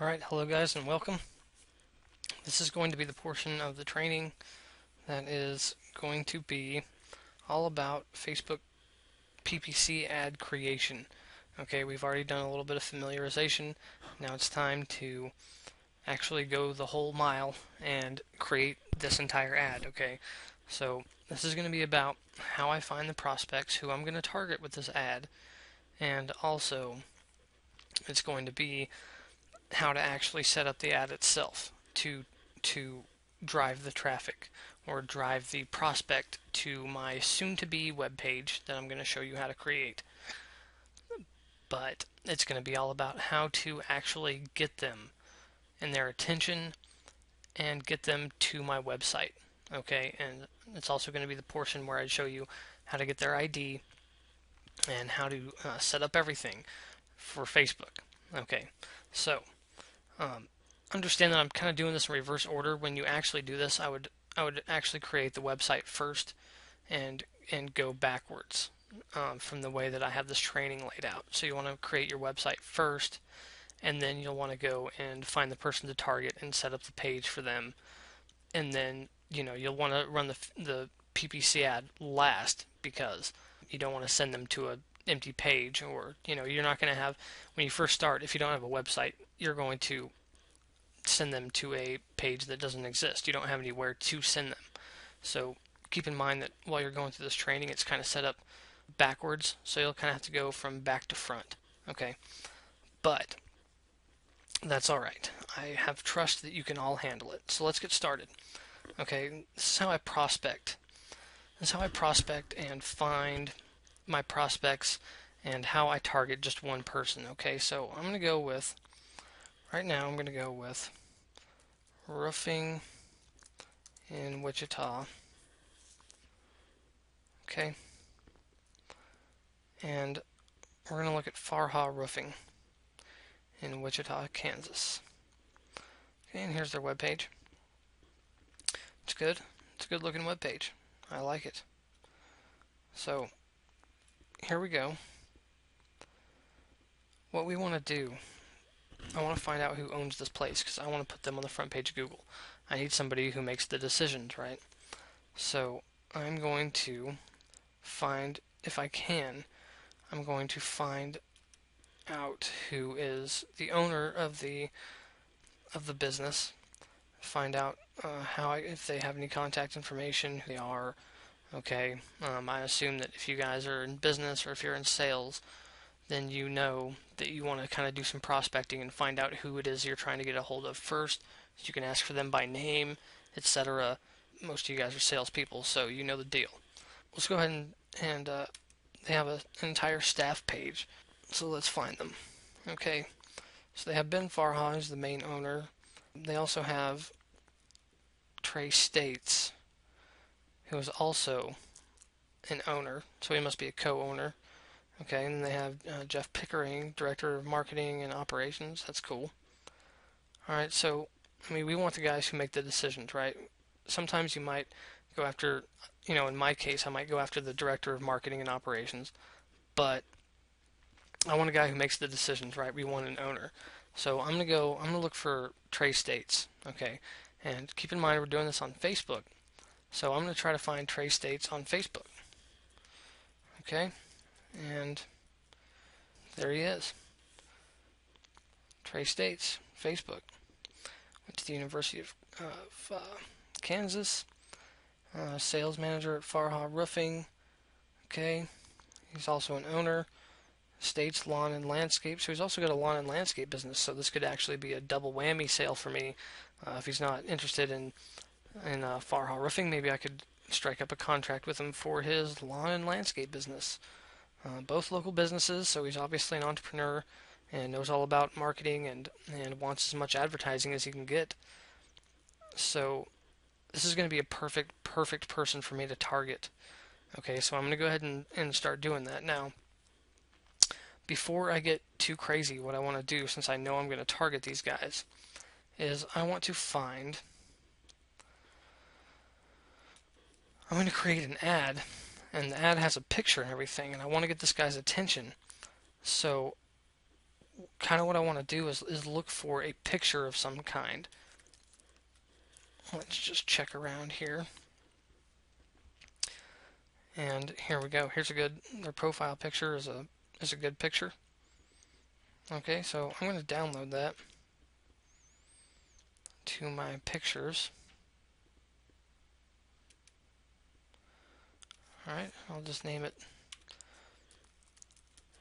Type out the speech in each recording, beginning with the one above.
Alright, hello guys and welcome. This is going to be the portion of the training that is going to be all about Facebook PPC ad creation. Okay, we've already done a little bit of familiarization. Now it's time to actually go the whole mile and create this entire ad. Okay, so this is going to be about how I find the prospects who I'm going to target with this ad, and also it's going to be how to actually set up the ad itself to drive the traffic or drive the prospect to my soon-to-be web page that I'm going to show you how to create. But it's going to be all about how to actually get them and their attention and get them to my website. Okay, and it's also going to be the portion where I show you how to get their ID and how to set up everything for Facebook. Okay, so understand that I'm kind of doing this in reverse order. When you actually do this, I would actually create the website first and go backwards from the way that I have this training laid out. So you want to create your website first, and then you'll want to go and find the person to target and set up the page for them, and then you'll want to run the PPC ad last because you don't want to send them to a empty page, or you're not going to have, when you first start, if you don't have a website, you're going to send them to a page that doesn't exist. You don't have anywhere to send them. So keep in mind that while you're going through this training, it's kind of set up backwards. So you'll kind of have to go from back to front. Okay, but that's all right. I have trust that you can all handle it. So let's get started. Okay, this is how I prospect. This is how I prospect and find my prospects and how I target just one person. Okay, so I'm going to go with, right now I'm going to go with roofing in Wichita. Okay, and we're going to look at Farha Roofing in Wichita, Kansas. Okay, and here's their webpage. It's good. It's a good looking webpage. I like it. So here we go. What we want to do, I want to find out who owns this place because I want to put them on the front page of Google. I need somebody who makes the decisions, right? So I'm going to find, if I can, I'm going to find out who is the owner of the business. Find out if they have any contact information, who they are. Okay, I assume that if you guys are in business or if you're in sales, then you know that you want to kind of do some prospecting and find out who it is you're trying to get a hold of first. So you can ask for them by name, etc. Most of you guys are salespeople, so you know the deal. Let's go ahead and they have an entire staff page. So let's find them. Okay, so they have Ben Farha, who's the main owner. They also have Trey States, who is also an owner, so he must be a co-owner. Okay, and they have Jeff Pickering, Director of Marketing and Operations. That's cool. Alright, so, I mean, we want the guys who make the decisions, right? Sometimes you might go after, in my case, I might go after the Director of Marketing and Operations, but I want a guy who makes the decisions, right? We want an owner. So I'm gonna look for Trey States, okay? And keep in mind we're doing this on Facebook. So I'm gonna try to find Trey States on Facebook. Okay? And there he is. Trey States, Facebook. Went to the University of Kansas. Sales manager at Farha Roofing. Okay. He's also an owner. States Lawn and Landscape. So he's also got a lawn and landscape business. So this could actually be a double whammy sale for me. If he's not interested in Farha Roofing, maybe I could strike up a contract with him for his lawn and landscape business. Both local businesses, so he's obviously an entrepreneur and knows all about marketing and wants as much advertising as he can get. So this is going to be a perfect person for me to target. Okay, so I'm going to go ahead and start doing that. Now, before I get too crazy, what I want to do, since I know I'm going to target these guys, is I'm going to create an ad, and the ad has a picture and everything, and I want to get this guy's attention. So kind of what I want to do is look for a picture of some kind. Let's just check around here. And here we go. Here's a good, their profile picture is a good picture. Okay, so I'm going to download that to my pictures. Alright, I'll just name it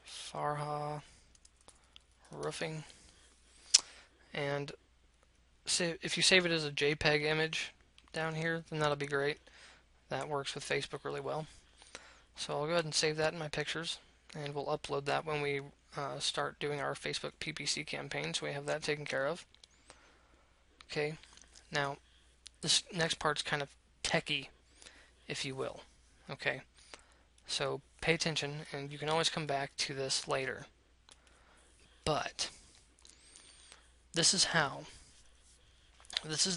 Farha Roofing. And if you save it as a JPEG image down here, then that'll be great. That works with Facebook really well. So I'll go ahead and save that in my pictures, and we'll upload that when we start doing our Facebook PPC campaign, so we have that taken care of. Okay, now this next part's kind of techie, if you will. Okay, so pay attention, and you can always come back to this later. But this is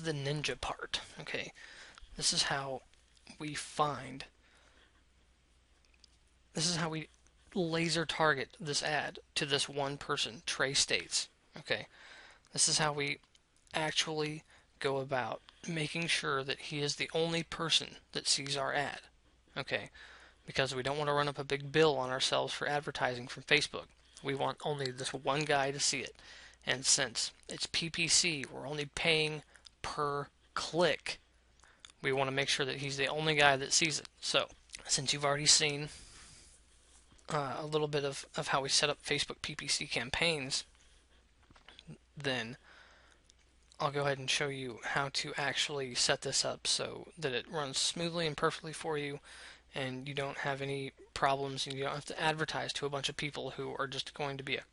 the ninja part. Okay, this is how we laser target this ad to this one person, Trey States. Okay, this is how we actually go about making sure that he is the only person that sees our ad. Okay, because we don't want to run up a big bill on ourselves for advertising from Facebook. We want only this one guy to see it. And since it's PPC, we're only paying per click. We want to make sure that he's the only guy that sees it. So, since you've already seen a little bit of how we set up Facebook PPC campaigns, then I'll go ahead and show you how to actually set this up so that it runs smoothly and perfectly for you, and you don't have any problems, and you don't have to advertise to a bunch of people who are just going to be a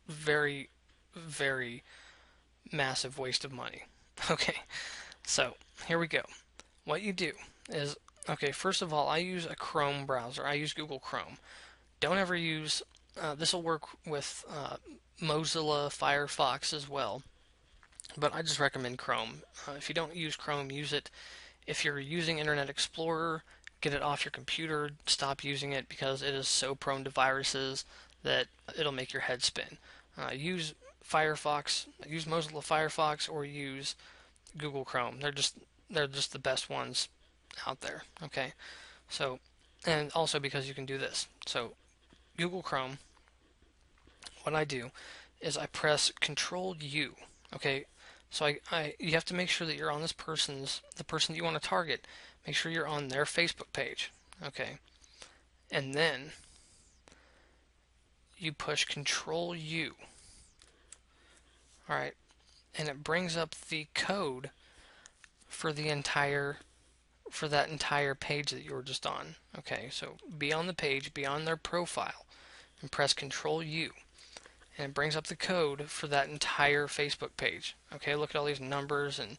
very, very massive waste of money. Okay, so here we go. What you do is, okay, first of all, I use a Chrome browser. I use Google Chrome. Don't ever use, this will work with Mozilla Firefox as well, but I just recommend Chrome. If you don't use Chrome, use it. If you're using Internet Explorer, get it off your computer. Stop using it because it is so prone to viruses that it'll make your head spin. Use Firefox, use Mozilla Firefox, or use Google Chrome. They're just the best ones out there. Okay, so, and also because you can do this. So Google Chrome, what I do is I press Control U. Okay, so you have to make sure that you're on the person that you want to target. Make sure you're on their Facebook page. Okay, and then you push Control U. Alright, and it brings up the code for that entire page that you were just on. Okay, so be on the page, be on their profile, and press Control U. And it brings up the code for that entire Facebook page. Okay, look at all these numbers and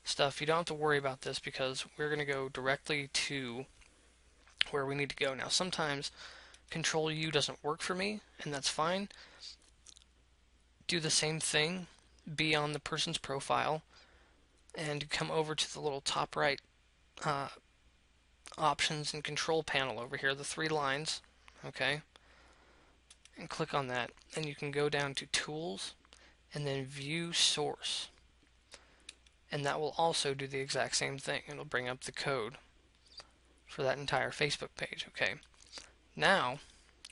stuff. You don't have to worry about this because we're going to go directly to where we need to go. Now, sometimes Control U doesn't work for me, and that's fine. Do the same thing. Be on the person's profile and come over to the little top right options and control panel over here, the three lines, okay, and click on that, and you can go down to Tools and then View Source, and that will also do the exact same thing. It'll bring up the code for that entire Facebook page. Okay, now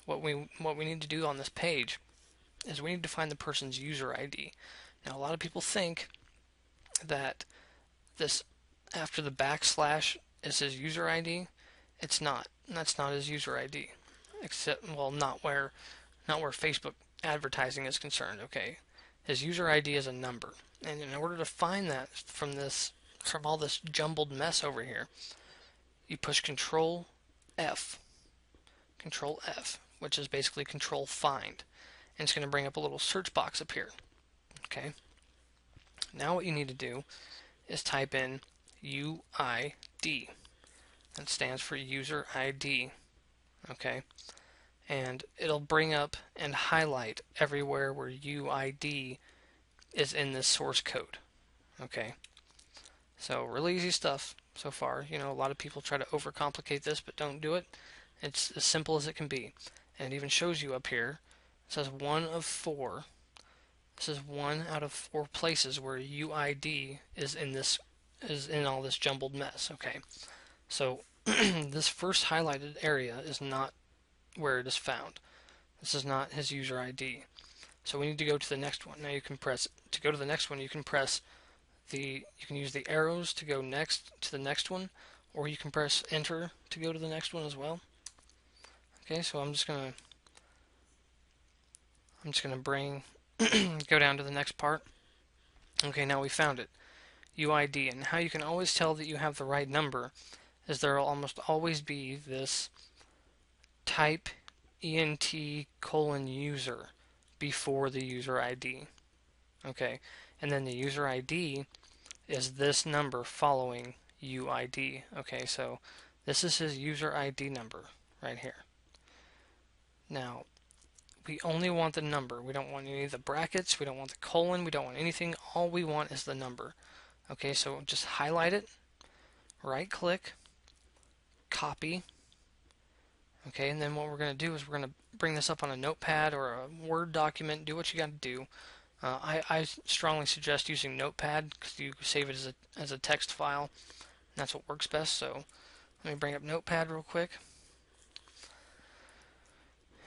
what we need to do on this page is we need to find the person's user ID. Now, a lot of people think that this, after the backslash, is his user ID. It's not. That's not his user ID. Except, well, not where Facebook advertising is concerned. Okay, his user ID is a number, and in order to find that from all this jumbled mess over here, you push Control F, which is basically Control Find, and it's going to bring up a little search box up here. Okay. Now what you need to do is type in UID. That stands for user ID. Okay. And it'll bring up and highlight everywhere where UID is in this source code. Okay. So really easy stuff so far. You know, a lot of people try to overcomplicate this, but don't do it. It's as simple as it can be. And it even shows you up here. It says 1 of 4 This is one out of 4 places where UID is in all this jumbled mess. Okay, so this first highlighted area is not where it is found. This is not his user ID. So we need to go to the next one. Now you can press to go to the next one. You can use the arrows to go next to the next one, or you can press enter to go to the next one as well. Okay, so I'm just gonna bring go down to the next part. Okay, now we found it. UID, and how you can always tell that you have the right number is there will almost always be this type ent:/user before the user ID. Okay, and then the user ID is this number following UID. Okay, so this is his user ID number right here. Now, we only want the number. We don't want any of the brackets. We don't want the colon. We don't want anything. All we want is the number. Okay, so just highlight it, right click, copy. Okay, and then what we're going to do is we're going to bring this up on a notepad or a Word document. Do what you got to do. I strongly suggest using Notepad because you save it as a text file. And that's what works best. So let me bring up Notepad real quick.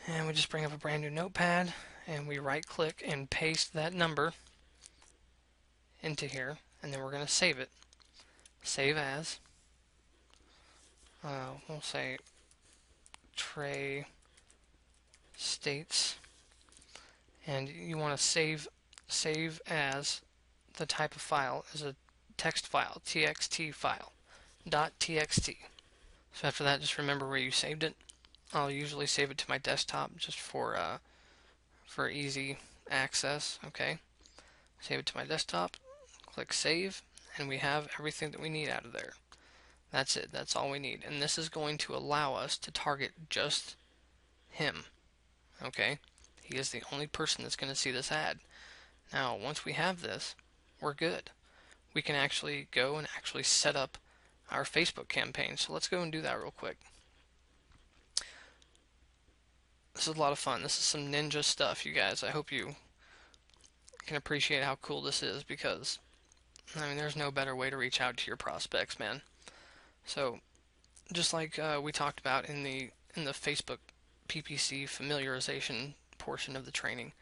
And we just bring up a brand new Notepad and we right click and paste that number into here, and then we're going to save it. Save as. We'll say Trey States, and you want to save as the type of file as a text file, txt file, .txt. So after that, just remember where you saved it. I'll usually save it to my desktop just for easy access. Okay, save it to my desktop. Click save, and we have everything that we need out of there. That's it. That's all we need. And this is going to allow us to target just him. Okay? He is the only person that's going to see this ad. Now, once we have this, we're good. We can actually go and actually set up our Facebook campaign. So let's go and do that real quick. This is a lot of fun. This is some ninja stuff, you guys. I hope you can appreciate how cool this is because, I mean, there's no better way to reach out to your prospects, man. So, just like we talked about in the Facebook PPC familiarization portion of the training,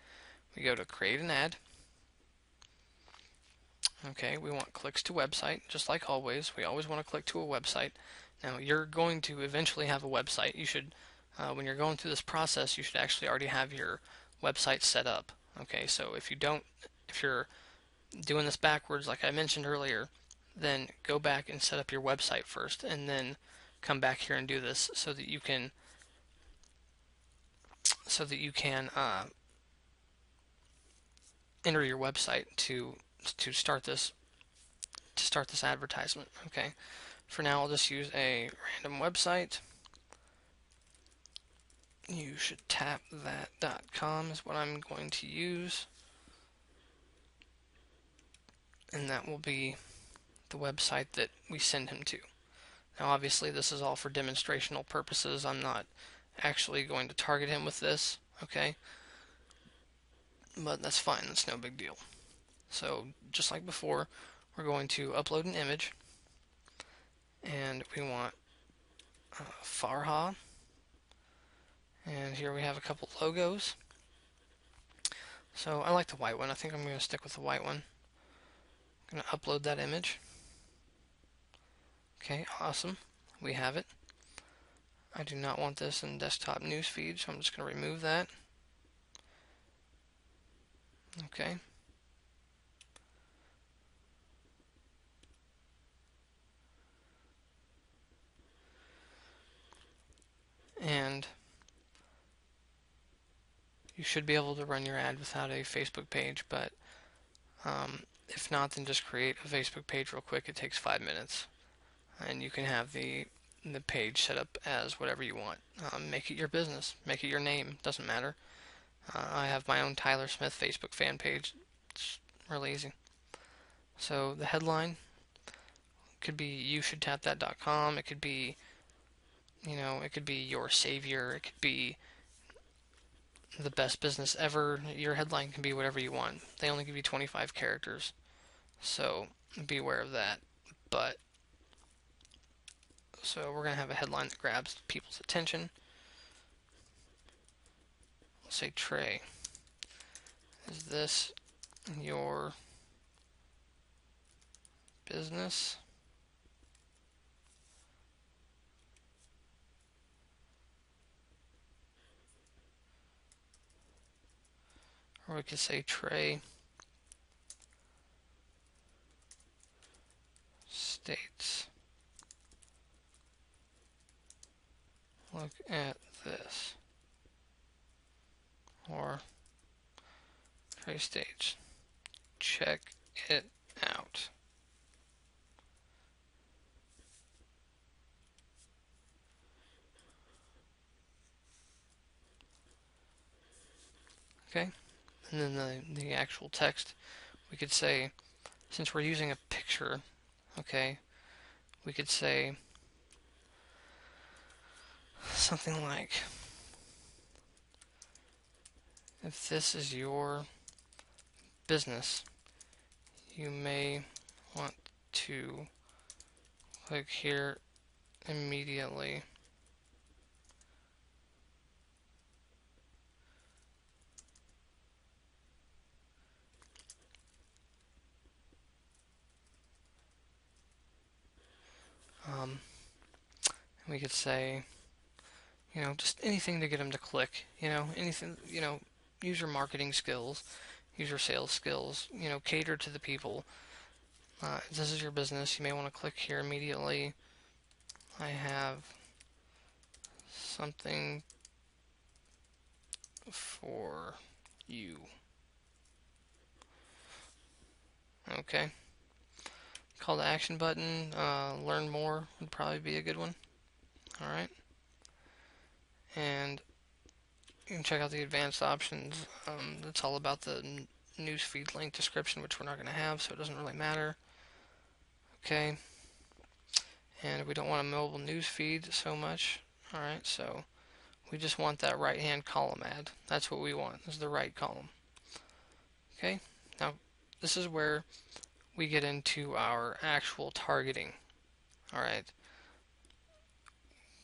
we go to create an ad. Okay, we want clicks to website, just like always. We always want to click to a website. Now, you're going to eventually have a website. You should, when you're going through this process, you should actually already have your website set up. Okay, so if you're doing this backwards, like I mentioned earlier, then go back and set up your website first, and then come back here and do this so that you can enter your website to start this advertisement. Okay, for now I'll just use a random website. You should tap that.com is what I'm going to use, and that will be the website that we send him to. Now obviously this is all for demonstrational purposes. I'm not actually going to target him with this, okay? But that's fine, that's no big deal. So just like before, we're going to upload an image, and we want Farha, and here we have a couple logos. So I like the white one. I think I'm going to stick with the white one. I'm going to upload that image. Okay, awesome. We have it. I do not want this in desktop newsfeed, so I'm just going to remove that. Okay. And you should be able to run your ad without a Facebook page, but if not, then just create a Facebook page real quick. It takes 5 minutes. And you can have the page set up as whatever you want. Make it your business. Make it your name. Doesn't matter. I have my own Tyler Smith Facebook fan page. It's really easy. So the headline could be youshouldtapthat.com. It could be, it could be your savior. It could be the best business ever. Your headline can be whatever you want. They only give you 25 characters, so be aware of that. But so we're gonna have a headline that grabs people's attention. Let's say Trey. Is this your business? Or we could say Trey states. Look at this. Or Trey states. Check it out. Okay, and then the actual text, we could say, since we're using a picture, okay, we could say something like, if this is your business, you may want to click here immediately. We could say, just anything to get them to click, anything, use your marketing skills, use your sales skills, cater to the people. This is your business, you may want to click here immediately. I have something for you. Okay. Call to action button, learn more would probably be a good one. Alright. And you can check out the advanced options. It's all about the newsfeed link description, which we're not going to have, so it doesn't really matter. Okay. And we don't want a mobile newsfeed so much. Alright, so we just want that right-hand column ad. That's what we want, is the right column. Okay. Now, this is where we get into our actual targeting. Alright.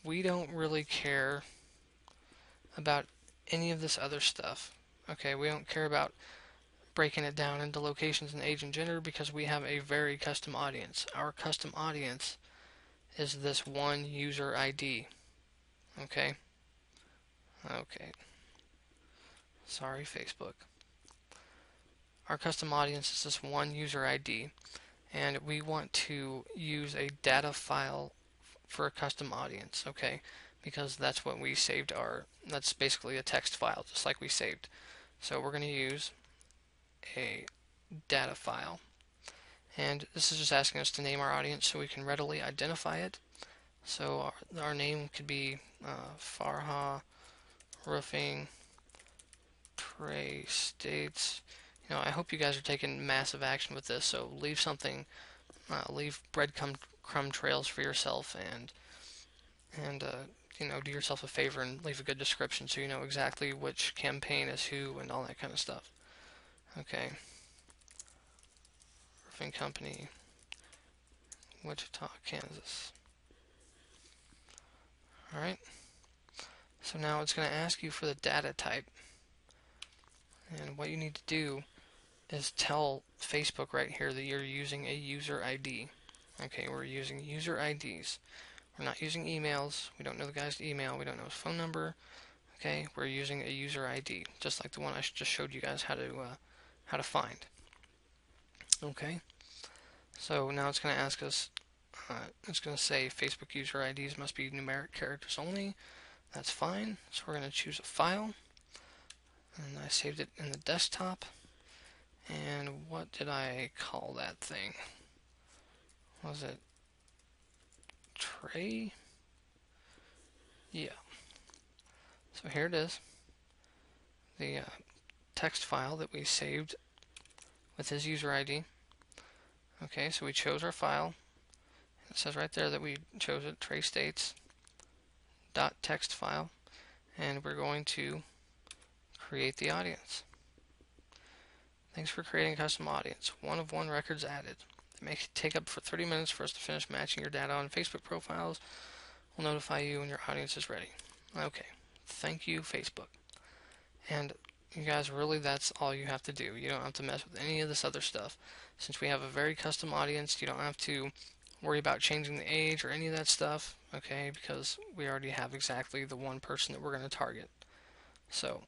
We don't really care about any of this other stuff. Okay, we don't care about breaking it down into locations and age and gender because we have a very custom audience. Our custom audience is this one user ID. Okay? Okay. Sorry, Facebook. Our custom audience is this one user ID, and we want to use a data file for a custom audience, okay? Because that's what we saved that's basically a text file, just like we saved. So we're going to use a data file. And this is just asking us to name our audience so we can readily identify it. So our name could be Farha Roofing Trey States. I hope you guys are taking massive action with this, so leave something, leave breadcrumb trails for yourself, and do yourself a favor and leave a good description so you know exactly which campaign is who and all that kind of stuff. Okay. Roofing company, Wichita, Kansas. Alright. So now it's going to ask you for the data type. And what you need to do is tell Facebook right here that you're using a user ID. Okay, we're using user IDs. We're not using emails. We don't know the guy's email. We don't know his phone number. Okay, we're using a user ID, just like the one I just showed you guys how to find. Okay, so now it's going to ask us. It's going to say Facebook user IDs must be numeric characters only. That's fine. So we're going to choose a file, and I saved it in the desktop. And what did I call that thing? Was it Trey? Yeah. So here it is. The text file that we saved with his user ID. Okay, so we chose our file. It says right there that we chose it, Trey States .text file. And we're going to create the audience. Thanks for creating a custom audience. One of one records added. It may take up for 30 minutes for us to finish matching your data on Facebook profiles. We'll notify you when your audience is ready. Okay. Thank you, Facebook. And you guys, really, that's all you have to do. You don't have to mess with any of this other stuff. Since we have a very custom audience, you don't have to worry about changing the age or any of that stuff, okay, because we already have exactly the one person that we're going to target. So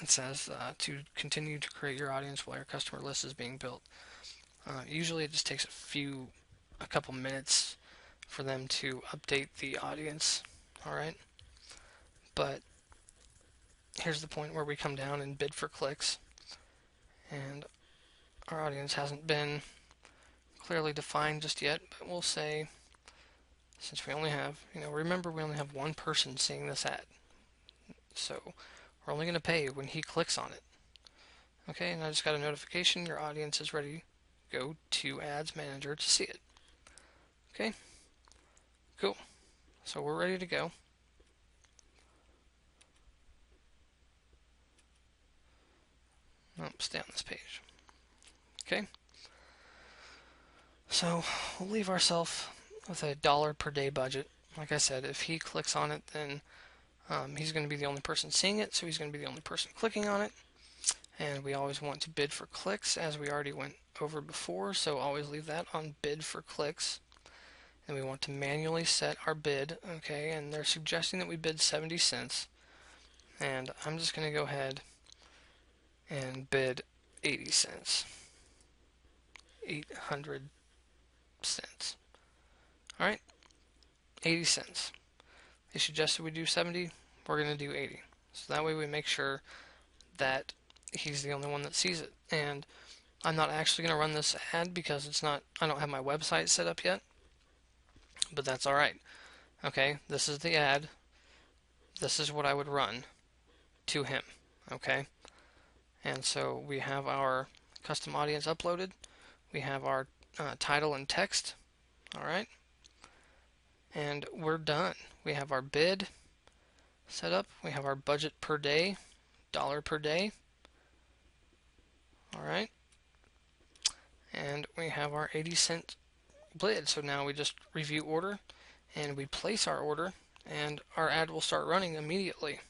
it says to continue to create your audience while your customer list is being built. Usually it just takes a couple minutes for them to update the audience, alright? But here's the point where we come down and bid for clicks, and our audience hasn't been clearly defined just yet, but we'll say, since we only have, remember we only have one person seeing this ad, so we're only going to pay when he clicks on it. Okay, and I just got a notification, your audience is ready. Go to Ads Manager to see it. Okay, cool. So we're ready to go. Stay on this page. Okay. So we'll leave ourselves with a $1 per day budget. Like I said, if he clicks on it, then he's going to be the only person seeing it, so he's going to be the only person clicking on it. And we always want to bid for clicks, as we already went over before, so always leave that on bid for clicks. And we want to manually set our bid, okay, and they're suggesting that we bid 70 cents. And I'm just going to go ahead and bid 80 cents. 800 cents. Alright, 80 cents. They suggested we do 70, we're going to do 80. So that way we make sure that he's the only one that sees it. And I'm not actually going to run this ad because I don't have my website set up yet. But that's alright. Okay, this is the ad. This is what I would run to him. Okay? And so we have our custom audience uploaded. We have our title and text. Alright? And we're done. We have our bid set up. We have our budget per day, $1 per day. Alright? And we have our 80-cent bid. So now we just review order and we place our order and our ad will start running immediately.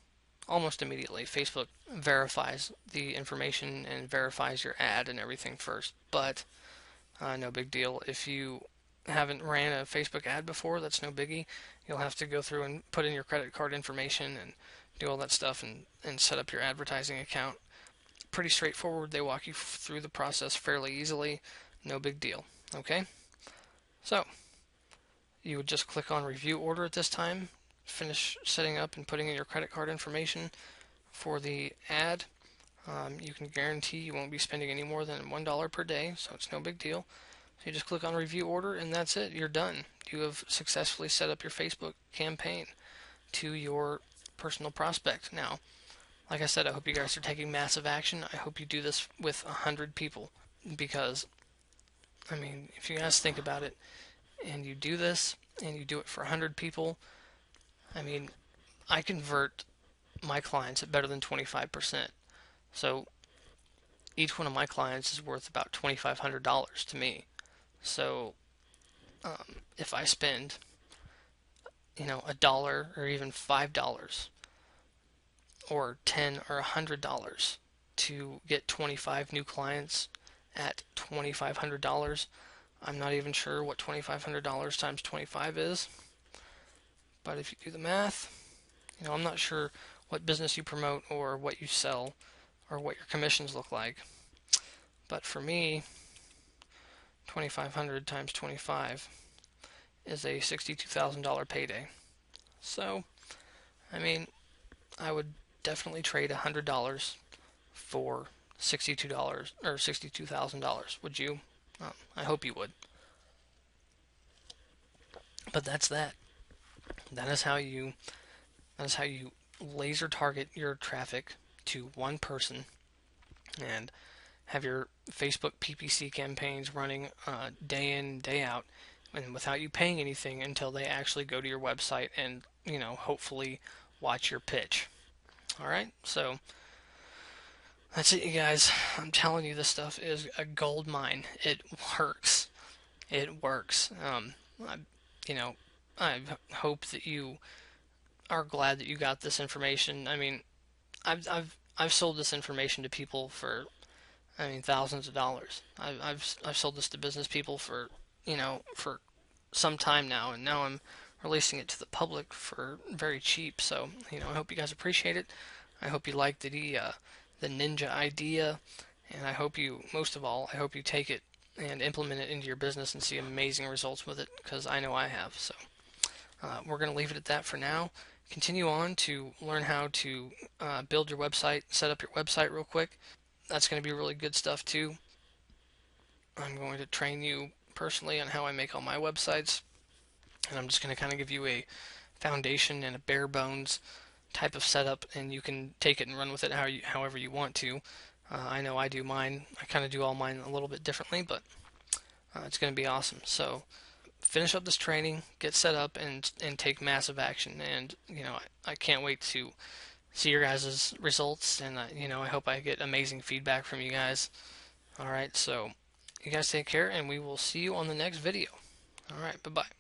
Almost immediately. Facebook verifies the information and verifies your ad and everything first. But no big deal. If you haven't ran a Facebook ad before, that's no biggie. You'll have to go through and put in your credit card information and do all that stuff and set up your advertising account. Pretty straightforward. They walk you through the process fairly easily. No big deal. Okay? So, you would just click on review order at this time, finish setting up and putting in your credit card information for the ad. You can guarantee you won't be spending any more than $1 per day, so it's no big deal. So you just click on review order and that's it. You're done. You have successfully set up your Facebook campaign to your personal prospect. Now, like I said, I hope you guys are taking massive action. I hope you do this with 100 people because, I mean, if you guys think about it and you do this and you do it for 100 people, I mean, I convert my clients at better than 25%. So each one of my clients is worth about $2,500 to me. So if I spend, $1 or even $5 or $10 or $100 to get 25 new clients at $2,500, I'm not even sure what $2,500 times 25 is. But if you do the math, I'm not sure what business you promote or what you sell or what your commissions look like. But for me, 2,500 times 25 is a $62,000 payday. So, I mean, I would definitely trade $100 for $62 or $62,000. Would you? I hope you would. But that's that. That is how you laser target your traffic to one person and have your Facebook PPC campaigns running day in, day out, and without you paying anything until they actually go to your website and, hopefully watch your pitch. Alright, so that's it, you guys. I'm telling you, this stuff is a gold mine. It works. It works. I, you know, I hope that you are glad that you got this information. I mean, I've sold this information to people for, I mean, thousands of dollars. I've sold this to business people for, for some time now, and now I'm releasing it to the public for very cheap. So, I hope you guys appreciate it. I hope you like the ninja idea, and I hope you, most of all, I hope you take it and implement it into your business and see amazing results with it, because I know I have. So, we're going to leave it at that for now. Continue on to learn how to build your website, set up your website real quick. That's going to be really good stuff too. I'm going to train you personally on how I make all my websites, and I'm just going to kind of give you a foundation and a bare bones type of setup, and you can take it and run with it however you want to. I know I do mine. I kind of do all mine a little bit differently, but it's going to be awesome. So finish up this training, get set up, and take massive action. And I can't wait to see your guys' results, and I hope I get amazing feedback from you guys. All right, so you guys take care, and we will see you on the next video. All right, bye bye.